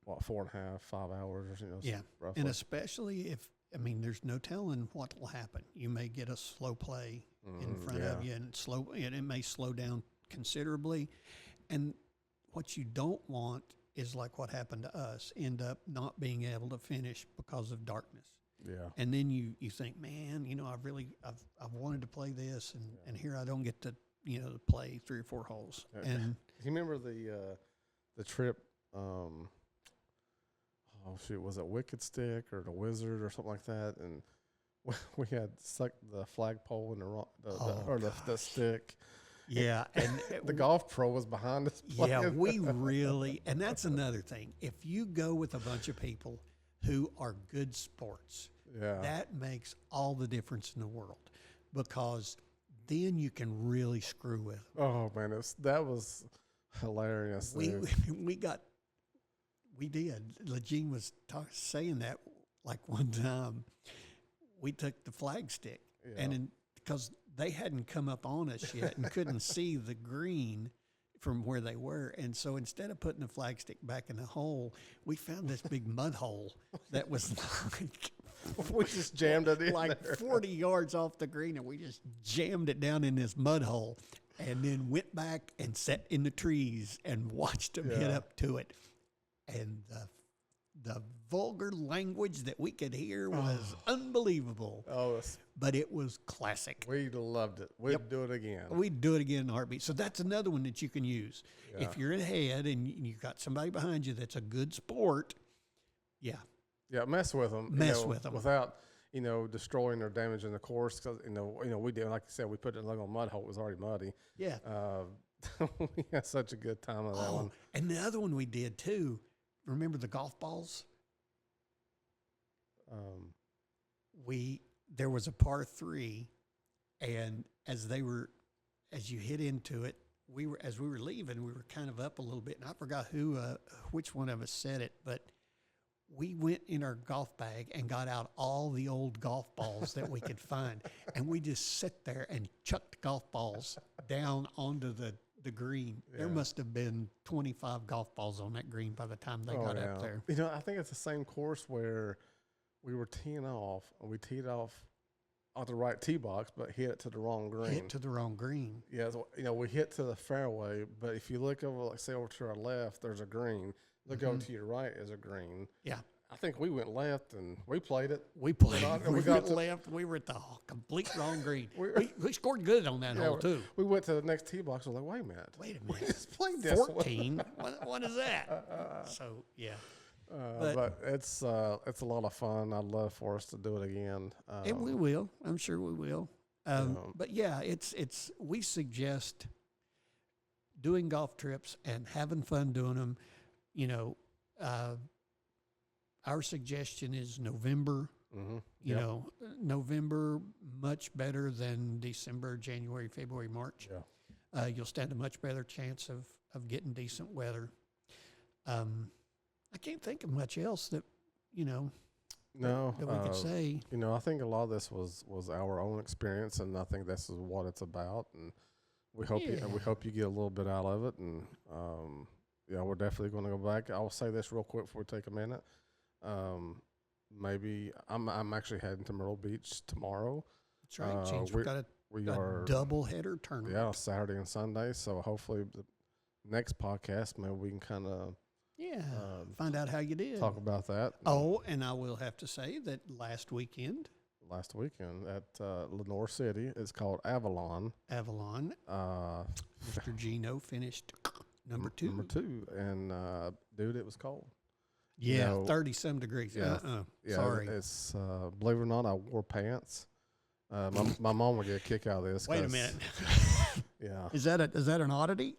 4.5, 5 hours, or Yeah. roughly. And especially if, there's no telling what will happen. You may get a slow play in front of you and it may slow down considerably. And what you don't want is like what happened to us, end up not being able to finish because of darkness. Yeah. And then you think, man, I've wanted to play this and here I don't get to, play 3 or 4 holes. Yeah. And You remember the trip? Was it Wicked Stick or the Wizard or something like that? And we had stuck the flagpole in the stick. yeah, and The golf pro was behind us. yeah, playing. we really, and that's another thing. If you go with a bunch of people who are good sports, Yeah. that makes all the difference in the world because then you can really screw with them. Oh man, that was hilarious. We dude. we did. Lejean was saying that like one time we took the flag stick Yeah. and because they hadn't come up on us yet and couldn't see the green from where they were. And so instead of putting the flag stick back in the hole, we found this big mud hole that was we just jammed it in like there. 40 yards off the green, and we just jammed it down in this mud hole and then went back and sat in the trees and watched them hit Yeah. up to it. And the vulgar language that we could hear was unbelievable, Oh, it's- but it was classic. we loved it. We'd Yep. do it again. We'd do it again in a heartbeat. So that's another one that you can use. Yeah. If you're ahead and you've got somebody behind you that's a good sport, yeah, Yeah, mess with them. Mess with 'em. without destroying or damaging the course. Because we did, like you said, we put it in a little mud hole. It was already muddy. yeah. We had such a good time with that Oh, one. and the other one we did too. Remember the golf balls? There was a par 3, and as you hit into it, as we were leaving, we were kind of up a little bit, and I forgot which one of us said it, but we went in our golf bag and got out all the old golf balls that we could find, and we just sat there and chucked golf balls down onto the green. There Yeah. must have been 25 golf balls on that green by the time they got up there. I think it's the same course where we were teeing off, and we teed off on the right tee box, but hit it to the wrong green. Hit to the wrong green. Yeah, so, we hit to the fairway, but if you look over, like say over to our left, there's a green. Look over to your right is a green. Yeah. I think we went left and we played it. We played. got- We we got went to- left. We were at the complete wrong green. We- We scored good on that hole too. We went to the next tee box. I was like, wait a minute. Wait a We minute. just played this one. 14. What is that? So yeah, But it's a lot of fun. I'd love for us to do it again. and we will. I'm sure we will. But yeah, it's we suggest doing golf trips and having fun doing them. Our suggestion is November. Mhm. You Yep. know, November much better than December, January, February, March. Yeah. You'll stand a much better chance of getting decent weather. I can't think of much else that No, that we could say. you know, I think a lot of this was our own experience, and I think this is what it's about. And we hope Yeah. we hope you get a little bit out of it. And yeah, we're definitely going to go back. I'll say this real quick before we take a minute. Maybe I'm actually heading to Myrtle Beach tomorrow. That's right. Gene's we got we a are double header tournament. yeah Saturday and Sunday. So hopefully the next podcast maybe we can kind of Yeah. Find out how you did. talk about that. Oh, and I will have to say that last weekend, Last weekend at Lenore City. It's called Avalon. Avalon, Uh, Mr. Gino finished number 2. Number 2. And, dude, it was cold. Yeah, know, 30-some degrees. yeah, Yeah, Sorry. It's, believe it or not, I wore pants. My mom would get a kick out of this. Wait a 'cause- minute. Yeah. Is that an oddity?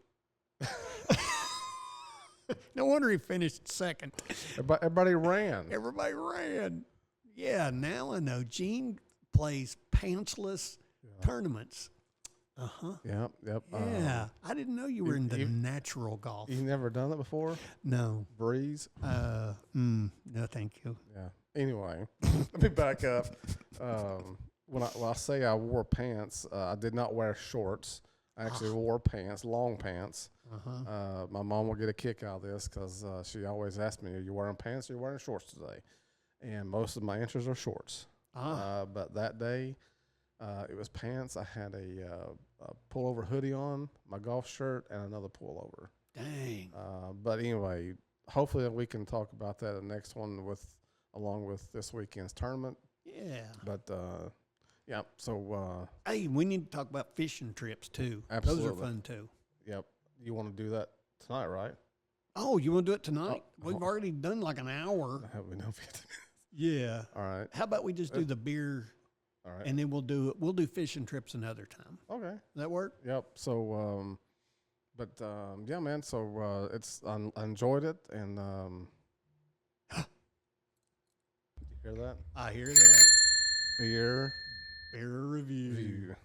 No wonder he finished second. Everybody ran. Everybody ran. Yeah, now I know. Gene plays pantsless tournaments. Uh-huh. Yep. Yeah. I didn't know you were into you- natural golf. You've never done it before? No. Breeze? No, thank you. Yeah. Anyway, let me back up. When I say I wore pants, I did not wear shorts. I actually wore pants, long pants. Uh-huh. My mom will get a kick out of this because she always asks me, "Are you wearing pants or are you wearing shorts today?" And most of my answers are shorts. But that day, it was pants. I had a pullover hoodie on, my golf shirt, and another pullover. Dang. But anyway, hopefully we can talk about that in the next one along with this weekend's tournament. Yeah. But yeah, so Hey, we need to talk about fishing trips too. Those Absolutely. are fun too. yep, you want to do that tonight, right? Oh, you want to do it tonight? Oh, We've already done like an hour. We know. Yeah. All right, How about we just do the beer all right, and then we'll do fishing trips another time. okay. Does that work? Yep. So, yeah, man. So I enjoyed it, and you hear that? I hear that. Beer Beer review. view.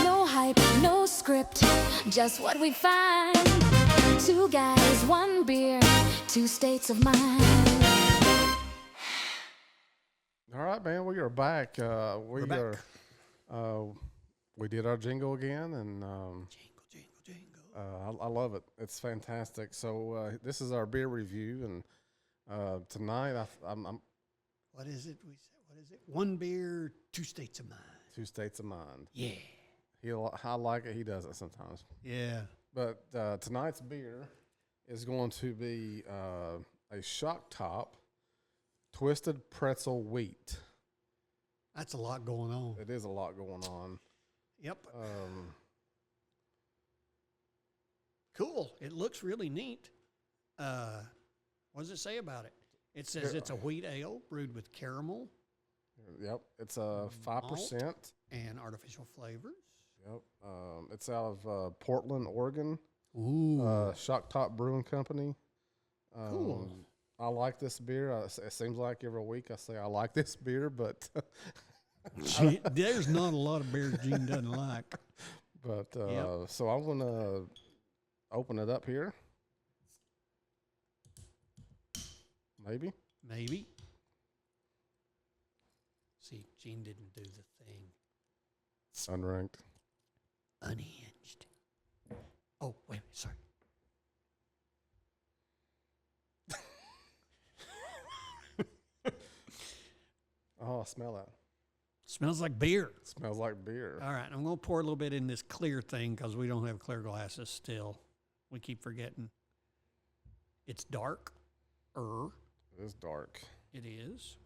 No hype, no script, just what we find. 2 guys, 1 beer, 2 states of mind. All right, man. We are back. We're back. We did our jingle again, and Jingle, jingle, jingle. I love it. It's fantastic. So this is our beer review, and tonight I'm What is it? What is it? 1 beer, 2 states of mind. 2 states of mind. Yeah. I like it. He does it sometimes. Yeah. But tonight's beer is going to be a Shock Top Twisted Pretzel Wheat. That's a lot going on. It is a lot going on. Yep. Um, Cool. It looks really neat. What does it say about it? It says it's a wheat ale brewed with caramel yep, it's a 5%. and artificial flavors. Yep, it's out of Portland, Oregon. Ooh. Shock Top Brewing Company. Cool. I like this beer. It seems like every week I say I like this beer, but There's not a lot of beers Gene doesn't like. Yep. So I'm gonna open it up here. Maybe. Maybe. See, Gene didn't do the thing. Unranked. Unhinged. Oh, wait a minute. Sorry. Oh, I smell that. Smells like beer. Smells like beer. All right, I'm going to pour a little bit in this clear thing because we don't have clear glasses still. We keep forgetting. It's dark. It is dark. It is.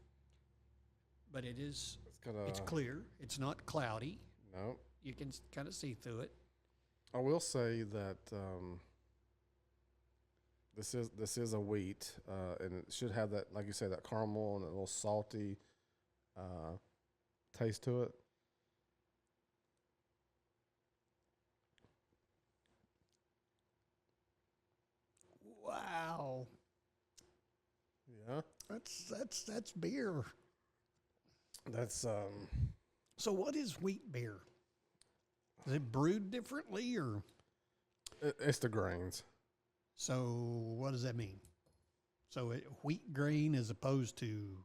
But it is, It's got a. it's clear. It's not cloudy. No. You can kind of see through it. I will say that this is a wheat, and it should have that, like you say, that caramel and a little salty taste to it. Wow. Yeah, That's beer. that's So what is wheat beer? Is it brewed differently or it's the grains. so what does that mean? So wheat grain as opposed to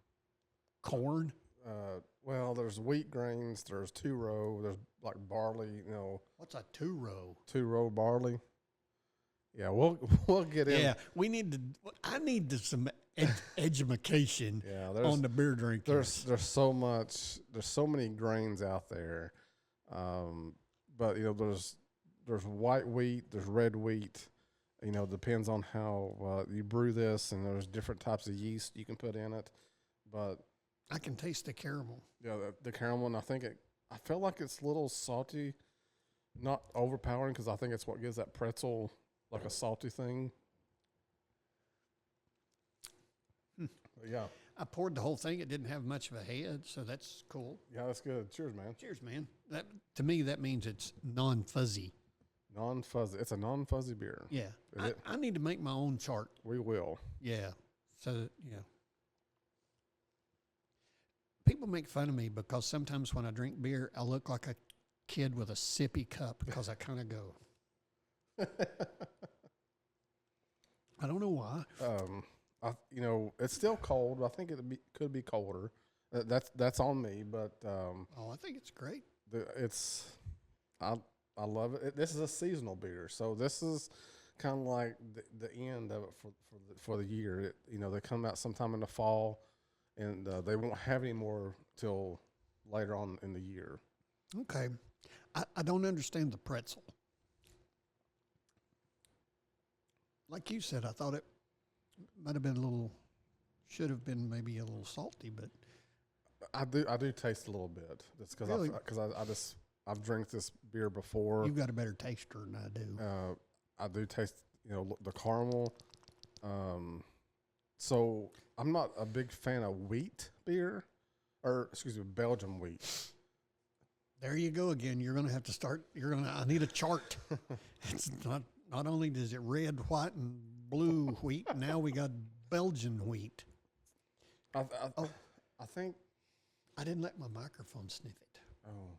corn. Well, there's wheat grains. There's 2-row. There's like barley. What's a 2-row? 2-row barley. Yeah, we'll get in. Yeah, we need to. I need some education Yeah, on the beer drinkers. there's so much. There's so many grains out there. But there's white wheat. There's red wheat. Depends on how you brew this, and there's different types of yeast you can put in it. But I can taste the caramel. yeah, the caramel, and I feel like it's a little salty, not overpowering, because I think it's what gives that pretzel like a salty thing. But yeah, I poured the whole thing. It didn't have much of a head, so that's cool. yeah, that's good. Cheers, man. Cheers, man. That to me that means it's non-fuzzy. Non-fuzzy. It's a non-fuzzy beer. Yeah, Is it? I need to make my own chart. We will. Yeah, so yeah. People make fun of me because sometimes when I drink beer, I look like a kid with a sippy cup because I kind of go. I don't know why. It's still cold. I think could be colder. That's on me, but Oh, I think it's great. I love it. This is a seasonal beer, so this is kind of like the end of it for the year. They come out sometime in the fall, and they won't have any more till later on in the year. Okay. I don't understand the pretzel. Like you said, I thought it might have been should have been maybe a little salty, but I do taste a little bit. That's because Really? I've drank this beer before. you've got a better taster than I do. I do taste the caramel. So I'm not a big fan of wheat beer, or excuse me, Belgian wheat. There you go again. You're going to have to start. I need a chart. It's not only is it red, white, and blue wheat. Now we got Belgian wheat. I think. I didn't let my microphone sniff it. Oh.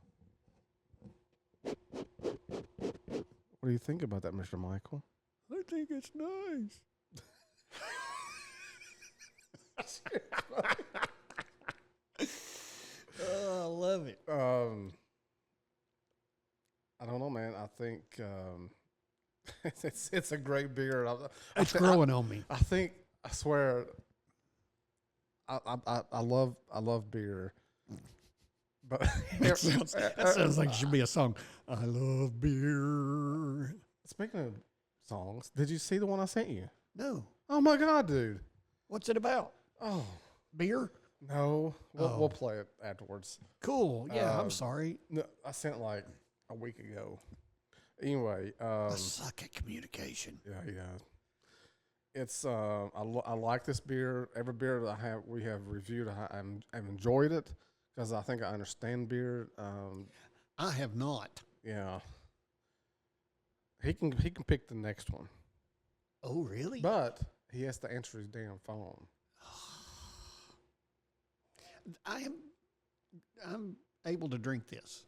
What do you think about that, Mr. Michael? I think it's nice. Oh, I love it. I don't know, man. I think it's a great beer. It's growing on me. I swear. I love beer, but That sounds like it should be a song. I love beer. Speaking of songs, did you see the one I sent you? No. Oh my God, dude! What's it about? Oh Beer? no, Oh. we'll play it afterwards. Cool. Yeah, I'm sorry. No, I sent it like a week ago. Anyway, I suck at communication. yeah. It's I like this beer. Every beer that we have reviewed, I've enjoyed it because I think I understand beer. I have not. Yeah, he can pick the next one, Oh, really? but he has to answer his damn phone. I'm able to drink this.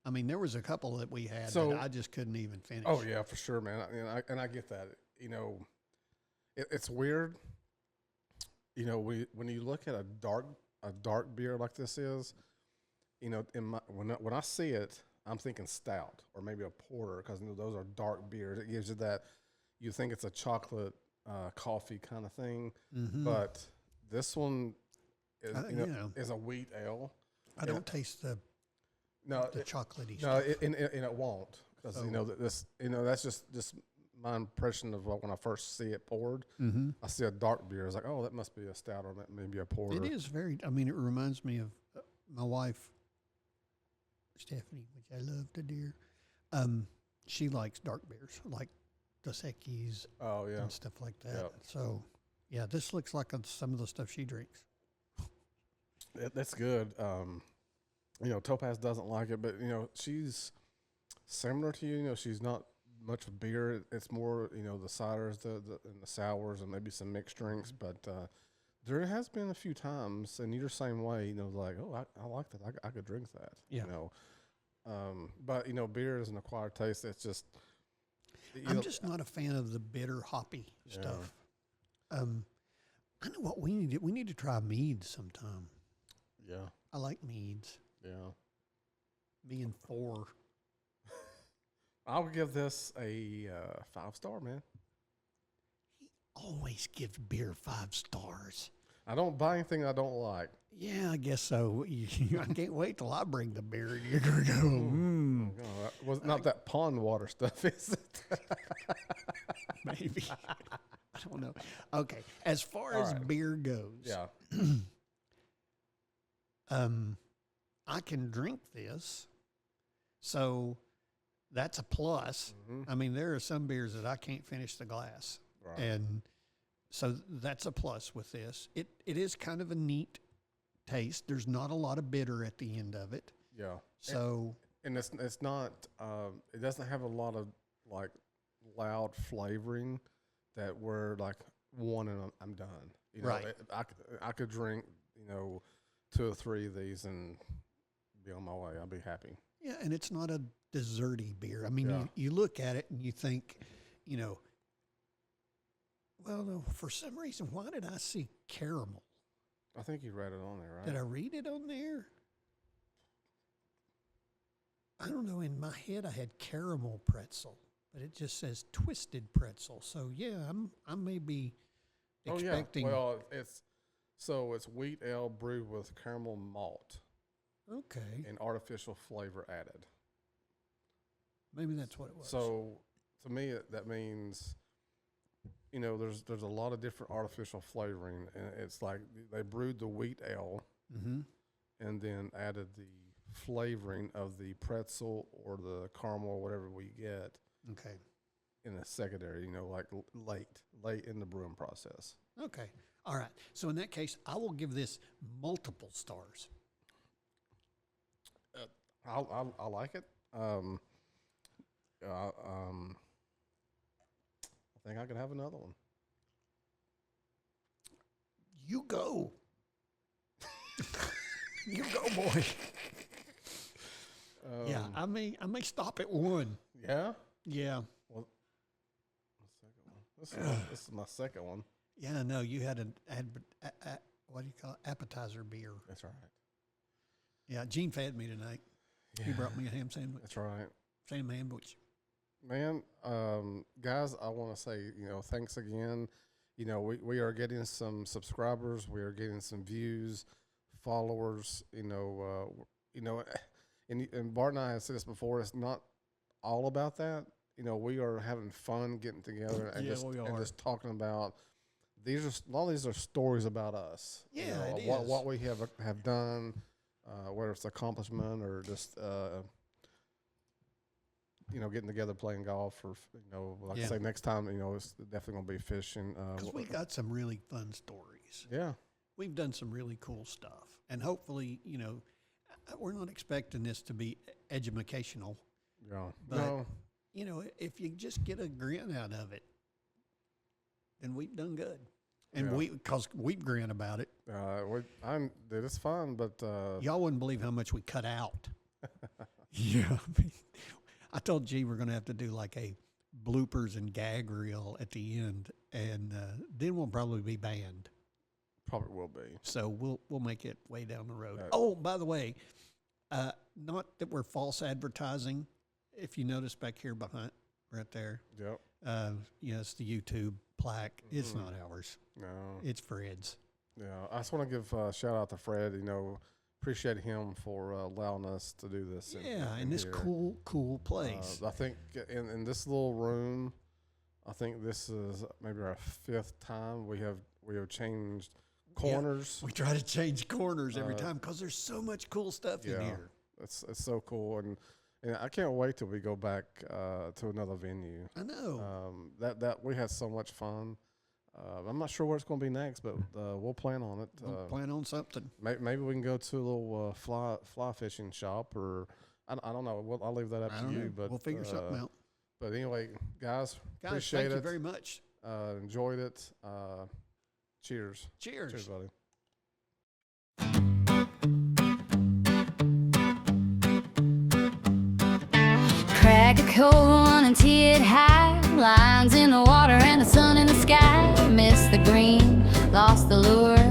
I mean, there was a couple that we had So- that I just couldn't even finish. Oh yeah, for sure, man. And I get that. It's weird. When you look at a dark beer like this is, when I see it, I'm thinking stout or maybe a porter because those are dark beers. It gives you that. You think it's a chocolate coffee kind of thing, Mhm. but this one is Yeah. is a wheat ale. I don't taste the No, chocolatey no, stuff. and it won't because that's just my impression of when I first see it poured. Mm-hmm. I see a dark beer. I was like, oh, that must be a stout or maybe a porter. It is very, I mean, it reminds me of my wife, Stephanie, which I love to dear. She likes dark beers, like Dos Equis Oh yeah, and stuff like that. Yep. So, yeah, this looks like some of the stuff she drinks. that's good. Topaz doesn't like it, but she's similar to you. She's not much of beer. It's more the ciders, and the sours, and maybe some mixed drinks. But there has been a few times, and you're the same way. Like, oh, I like that. I could drink that. Yeah. But beer is an acquired taste. It's just. I'm just not a fan of the bitter hoppy stuff. I know what we need. We need to try meads sometime. Yeah, I like meads. yeah. Me and 4. I'll give this a 5-star, man. Always gives beer 5 stars. I don't buy anything I don't like. Yeah, I guess so. I can't wait till I bring the beer and you're going to go, mm, Oh, that was not that pond water stuff, is it? maybe. I don't know. Okay, as far All as right. beer goes, Yeah. I can drink this, so that's a plus. Mhm. I mean, there are some beers that I can't finish the glass, Right. and so that's a plus with this. It is kind of a neat taste. There's not a lot of bitter at the end of it, Yeah. so And it's not. It doesn't have a lot of like loud flavoring that we're like one and I'm done. You know, Right. I could drink 2 or 3 of these and be on my way. I'll be happy. yeah, and it's not a desserty beer. I mean, Yeah. you look at it and you think, well, no, for some reason, why did I see caramel? I think you read it on there, right? Did I read it on there? I don't know. In my head, I had caramel pretzel, but it just says twisted pretzel. So yeah, I may be expecting. Oh yeah. Well, it's wheat ale brewed with caramel malt Okay, and artificial flavor added. maybe that's what it was. So to me, that means, there's a lot of different artificial flavoring, and it's like they brewed the wheat ale mm-hmm. and then added the flavoring of the pretzel or the caramel or whatever we get Okay, in a secondary, like late in the brewing process. okay, all right. So in that case, I will give this multiple stars. I like it. I think I could have another one. You go. You go, boy. Yeah, I may stop at 1. Yeah. Yeah. Well, the second one. This is my second one. Yeah, I know. You had what do you call it? Appetizer beer. That's right. Yeah, Gene fed me tonight. He brought me a ham sandwich. That's right. Same sandwich. Man, guys, I want to say, thanks again. We are getting some subscribers. We are getting some views, followers. And Bart and I have said this before. It's not all about that. We are having fun getting together and Yeah, we are. just talking about a lot of these are stories about us. Yeah, it what is. we have done, whether it's accomplishment or just getting together playing golf, or like Yeah. I say, next time it's definitely gonna be fishing. Because we got some really fun stories. Yeah. We've done some really cool stuff. And hopefully, we're not expecting this to be educational. Yeah. But- No. If you just get a grin out of it, then we've done good. And Yeah. because we grin about it. Dude, it's fun, but Y'all wouldn't believe how much we cut out. Yeah. I told G we're going to have to do like a bloopers and gag reel at the end, and then we'll probably be banned. probably will be. So we'll make it way down the road. Right. Oh, by the way, not that we're false advertising. If you notice back here behind, right there, Yep. it's the YouTube plaque. It's not ours. No. It's Fred's. Yeah. I just want to give a shout out to Fred. Appreciate him for allowing us to do this. In this here. cool place. I think in this little room, I think this is maybe our 5th time we have changed corners. We try to change corners every Uh, time because there's so much cool stuff in yeah. here. It's so cool, and I can't wait till we go back to another venue. I know. That we had so much fun. I'm not sure where it's going to be next, but we'll plan on it. We'll plan on something. Maybe we can go to a little fly fishing shop, or I don't know. I'll leave that up I to don't you. know. But We'll figure something out. But anyway, guys, Guys, appreciate thank it. you very much. Enjoyed it. Cheers. Cheers. Cheers, buddy. Crack a cold one and tee it high. Lines in the water and the sun in the sky. Miss the green, lost the lure